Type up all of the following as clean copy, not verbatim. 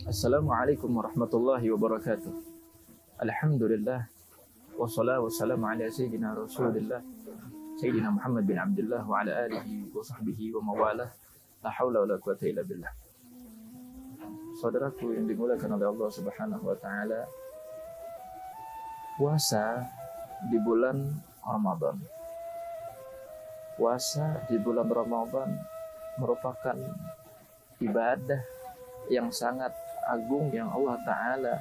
Assalamualaikum warahmatullahi wabarakatuh. Alhamdulillah wassalatu wassalamu ala sayyidina Rasulillah Sayyidina Muhammad bin Abdullah wa ala alihi wa sahbihi wa mawalah. La haula wa la quwata illa billah. Saudaraku yang dimuliakan oleh Allah Subhanahu wa taala, puasa di bulan Ramadan. Puasa di bulan Ramadan merupakan ibadah yang sangat agung yang Allah Ta'ala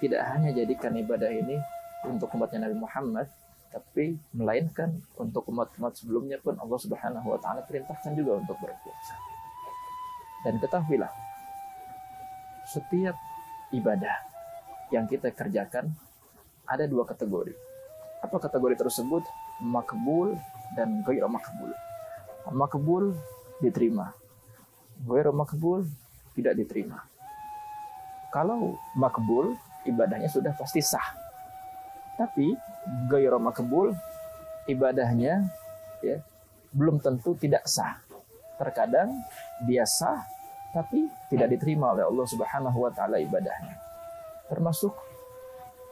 tidak hanya jadikan ibadah ini untuk umatnya Nabi Muhammad, tapi melainkan untuk umat-umat sebelumnya pun Allah Subhanahu wa Ta'ala perintahkan juga untuk berpuasa. Dan ketahuilah, setiap ibadah yang kita kerjakan ada dua kategori. Apa kategori tersebut? Makbul dan ghairu makbul. Makbul diterima, ghairu makbul tidak diterima. Kalau makbul, ibadahnya sudah pasti sah. Tapi ghairu makbul, ibadahnya belum tentu tidak sah. Terkadang dia sah, tapi tidak diterima oleh Allah Subhanahu wa taala ibadahnya. Termasuk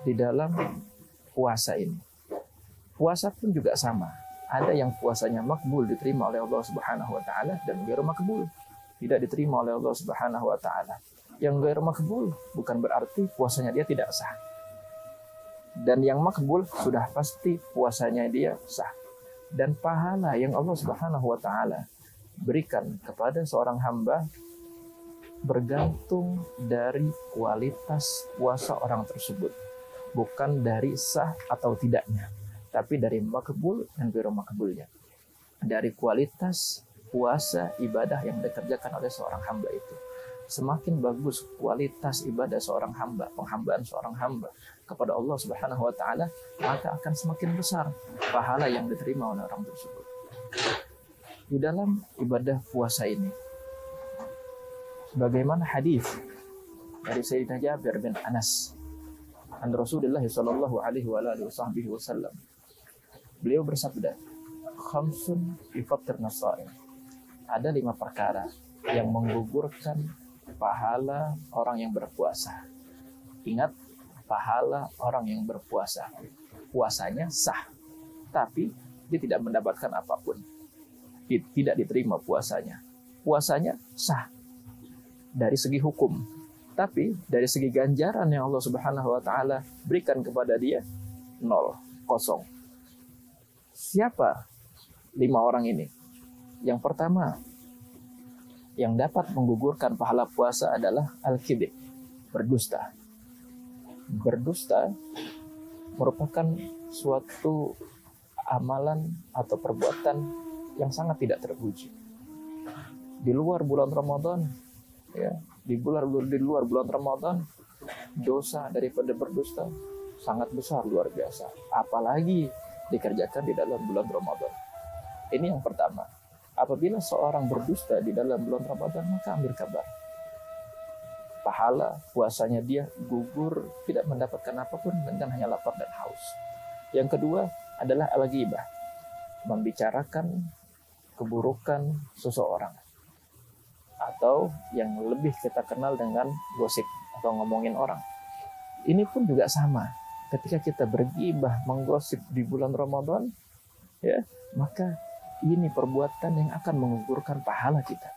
di dalam puasa ini. Puasa pun juga sama. Ada yang puasanya makbul diterima oleh Allah Subhanahu wa taala dan ghairu makbul tidak diterima oleh Allah Subhanahu wa taala. Yang ghairu makbul bukan berarti puasanya dia tidak sah. Dan yang makbul sudah pasti puasanya dia sah. Dan pahala yang Allah Subhanahu wa taala berikan kepada seorang hamba bergantung dari kualitas puasa orang tersebut. Bukan dari sah atau tidaknya, tapi dari makbul dan ghairu makbulnya. Dari kualitas puasa ibadah yang dikerjakan oleh seorang hamba itu. Semakin bagus kualitas ibadah seorang hamba, penghambaan seorang hamba kepada Allah Subhanahu wa taala, maka akan semakin besar pahala yang diterima oleh orang tersebut. Di dalam ibadah puasa ini, bagaimana hadis dari Sayyidina Jabir bin Anas an Rasulullah sallallahu alaihi wasallam. Beliau bersabda, "Khamsun yufattirna shaim." Ada 5 perkara yang menggugurkan pahala orang yang berpuasa. Ingat, pahala orang yang berpuasa. Puasanya sah, tapi dia tidak mendapatkan apapun. Tidak diterima puasanya. Puasanya sah dari segi hukum, tapi dari segi ganjaran yang Allah Subhanahu wa taala berikan kepada dia 0, kosong. Siapa 5 orang ini? Yang pertama yang dapat menggugurkan pahala puasa adalah al-kidhib, berdusta. Berdusta merupakan suatu amalan atau perbuatan yang sangat tidak terpuji. Di luar bulan Ramadan, di luar bulan Ramadan, dosa daripada berdusta sangat besar, luar biasa. Apalagi dikerjakan di dalam bulan Ramadan. Ini yang pertama. Apabila seorang berdusta di dalam bulan Ramadan, maka ambil kabar. Pahala puasanya dia gugur, tidak mendapatkan apapun dan hanya lapar dan haus. Yang kedua adalah al-ghibah, membicarakan keburukan seseorang. Atau yang lebih kita kenal dengan gosip atau ngomongin orang. Ini pun juga sama. Ketika kita bergibah, menggosip di bulan Ramadan, maka ini perbuatan yang akan menggugurkan pahala kita.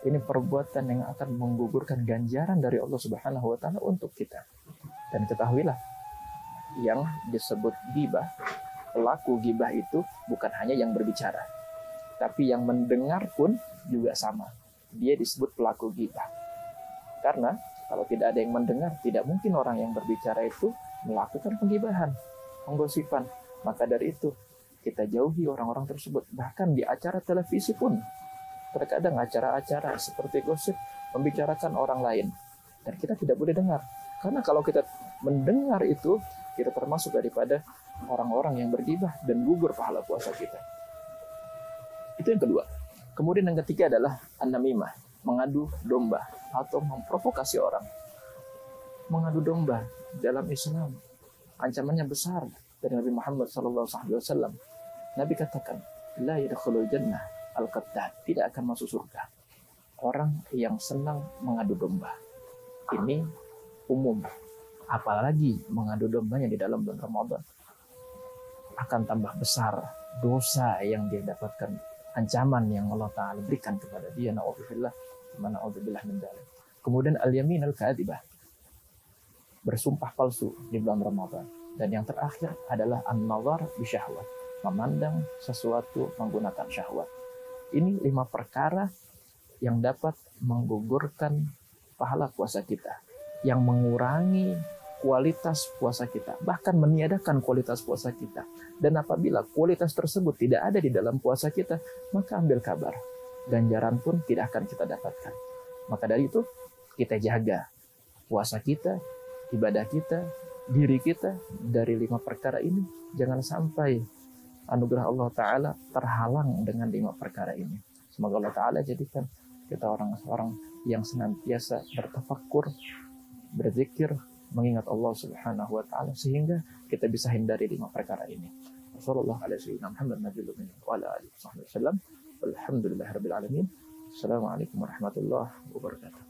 Ini perbuatan yang akan menggugurkan ganjaran dari Allah Subhanahu wa taala untuk kita. Dan ketahuilah, yang disebut ghibah, pelaku ghibah itu bukan hanya yang berbicara, tapi yang mendengar pun juga sama. Dia disebut pelaku ghibah. Karena kalau tidak ada yang mendengar, tidak mungkin orang yang berbicara itu melakukan penggibahan, penggosipan. Maka dari itu, kita jauhi orang-orang tersebut. Bahkan di acara televisi pun, terkadang acara-acara seperti gosip membicarakan orang lain. Dan kita tidak boleh dengar. Karena kalau kita mendengar itu, kita termasuk daripada orang-orang yang bergibah dan gugur pahala puasa kita. Itu yang kedua. Kemudian yang ketiga adalah an-namimah, mengadu domba atau memprovokasi orang. Mengadu domba dalam Islam ancamannya besar dari Nabi Muhammad SAW. Nabi katakan, la yadkhulul jannah al-qattat, tidak akan masuk surga orang yang senang mengadu domba. ini umum. Apalagi mengadu dombanya di dalam bulan Ramadan, akan tambah besar dosa yang dia dapatkan, ancaman yang Allah Ta'ala berikan kepada dia. Na'udzubillah, na'udzubillah min dzalik. Kemudian al-yamin al-kadhibah, bersumpah palsu di bulan Ramadan. Dan yang terakhir adalah an-nazar bisyahwat, memandang sesuatu menggunakan syahwat. Ini 5 perkara yang dapat menggugurkan pahala puasa kita, yang mengurangi kualitas puasa kita, bahkan meniadakan kualitas puasa kita. Dan apabila kualitas tersebut tidak ada di dalam puasa kita, maka ambil kabar, ganjaran pun tidak akan kita dapatkan. Maka dari itu, kita jaga puasa kita, ibadah kita, diri kita dari 5 perkara ini. Jangan sampai anugerah Allah Ta'ala terhalang dengan 5 perkara ini. Semoga Allah Ta'ala jadikan kita orang-orang yang senantiasa bertafakkur, berzikir, mengingat Allah Subhanahu wa Ta'ala, sehingga kita bisa hindari 5 perkara ini. Wassallallahu ala sayyidina Muhammad nabiyil ummi wa ala alihi wasallam. Walhamdulillahirabbil alamin. Assalamualaikum warahmatullahi wabarakatuh.